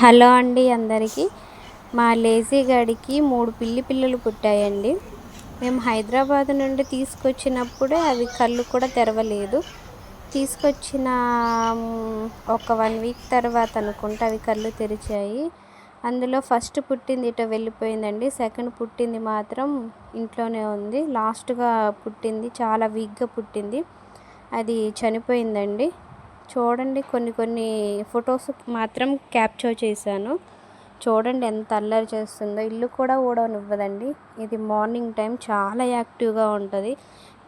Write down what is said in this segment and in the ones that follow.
Hello అండి అందరికీ. మా లేజీ గడికి 3 పిల్లలు పుట్టాయండి. మేము హైదరాబాద్ నుండి తీసుకొచ్చినప్పుడే అవి కళ్ళు కూడా తెరవలేదు. తీసుకొచ్చిన ఒక 1 వీక్ తర్వాత అనుకుంటా అవి కళ్ళు తెరిచాయి. అందులో ఫస్ట్ పుట్టింది ఎటో వెళ్ళిపోయిందండి. సెకండ్ పుట్టింది మాత్రం ఇంట్లోనే ఉంది. లాస్ట్‌గా పుట్టింది చాలా వీక్‌గా పుట్టింది. అది చనిపోయిందండి. చూడండి, కొన్ని ఫొటోస్ మాత్రం క్యాప్చర్ చేశాను. చూడండి ఎంత అల్లరి చేస్తుందో. ఇల్లు కూడా ఊడవనివ్వదండి. ఇది మార్నింగ్ టైం చాలా యాక్టివ్గా ఉంటుంది.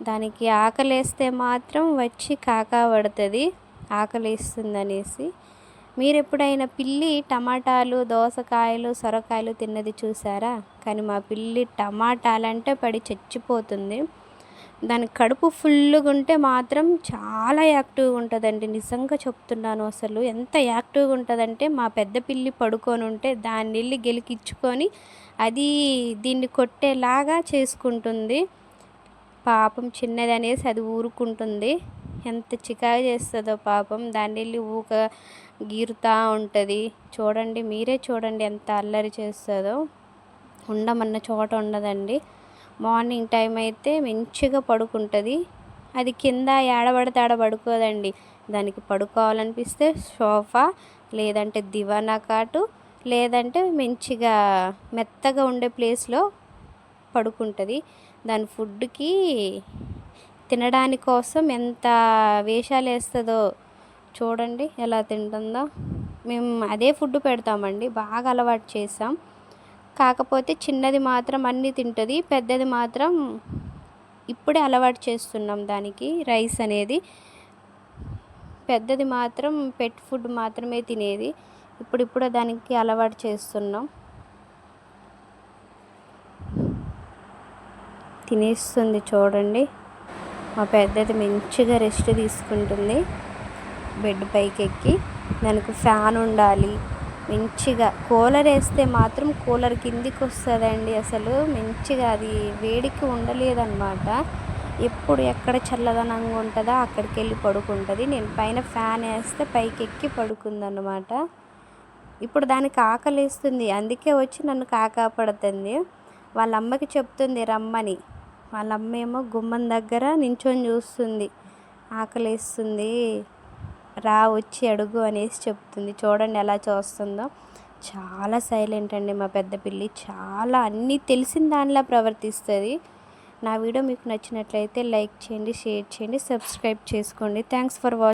దానికి ఆకలేస్తే మాత్రం వచ్చి కాకా పడుతుంది, ఆకలేస్తుందనేసి. మీరు ఎప్పుడైనా పిల్లి టమాటాలు, దోసకాయలు, సొరకాయలు తిన్నది చూసారా? కానీ మా పిల్లి టమాటాలంటే పడి చచ్చిపోతుంది. దాని కడుపు ఫుల్గా ఉంటే మాత్రం చాలా యాక్టివ్గా ఉంటుందండి. నిజంగా చెప్తున్నాను, అసలు ఎంత యాక్టివ్గా ఉంటుందంటే మా పెద్ద పిల్లి పడుకొని ఉంటే దాన్ని వెళ్ళి గెలికిచ్చుకొని అది దీన్ని కొట్టేలాగా చేసుకుంటుంది. పాపం చిన్నది అనేసి అది ఊరుకుంటుంది. ఎంత చికాకు చేస్తుందో పాపం. దాన్ని వెళ్ళి గీరుతూ ఉంటుంది. చూడండి, మీరే చూడండి ఎంత అల్లరి చేస్తుందో. ఉండమన్న చోట ఉండదండి. మార్నింగ్ టైం అయితే మంచిగా పడుకుంటుంది. అది కింద ఏడబడితే ఆడ పడుకోదండి. దానికి పడుకోవాలనిపిస్తే సోఫా, లేదంటే దివానా కాటు, లేదంటే మంచిగా మెత్తగా ఉండే ప్లేస్లో పడుకుంటుంది. దాని ఫుడ్కి తినడాని కోసం ఎంత వేషాలు వేస్తుందో చూడండి, ఎలా తింటుందో. మేము అదే ఫుడ్ పెడతామండి, బాగా అలవాటు చేసాం. కాకపోతే చిన్నది మాత్రం అన్నీ తింటుంది, పెద్దది మాత్రం ఇప్పుడే అలవాటు చేస్తున్నాం దానికి రైస్ అనేది. పెద్దది మాత్రం పెట్ ఫుడ్ మాత్రమే తినేది. ఇప్పుడిప్పుడే దానికి అలవాటు చేస్తున్నాం. తినేస్తుంది చూడండి. మా పెద్దది మంచిగా రెస్ట్ తీసుకుంటుంది బెడ్ పైకి ఎక్కి. దానికి ఫ్యాన్ ఉండాలి మంచిగా. కూలర్ వేస్తే మాత్రం కూలర్ కిందికి వస్తుందండి. అసలు మంచిగా అది వేడికి ఉండలేదన్నమాట. ఎప్పుడు ఎక్కడ చల్లదనంగా ఉంటుందో అక్కడికి వెళ్ళి పడుకుంటుంది. నేను పైన ఫ్యాన్ వేస్తే పైకి ఎక్కి పడుకుందన్నమాట. ఇప్పుడు దానికి ఆకలేస్తుంది, అందుకే వచ్చి నన్ను కాకాపడుతుంది. వాళ్ళ అమ్మకి చెప్తుంది రమ్మని. వాళ్ళ అమ్మ ఏమో గుమ్మం దగ్గర నించొని చూస్తుంది. ఆకలేస్తుంది, రా వచ్చి అడుగు అనేసి చెప్తుంది. చూడండి ఎలా చూస్తుందో. చాలా సైలెంట్ అండి మా పెద్ద పిల్లి. చాలా అన్నీ తెలిసిన దానిలా ప్రవర్తిస్తుంది. నా వీడియో మీకు నచ్చినట్లయితే లైక్ చేయండి, షేర్ చేయండి, సబ్స్క్రైబ్ చేసుకోండి. Thanks for watching.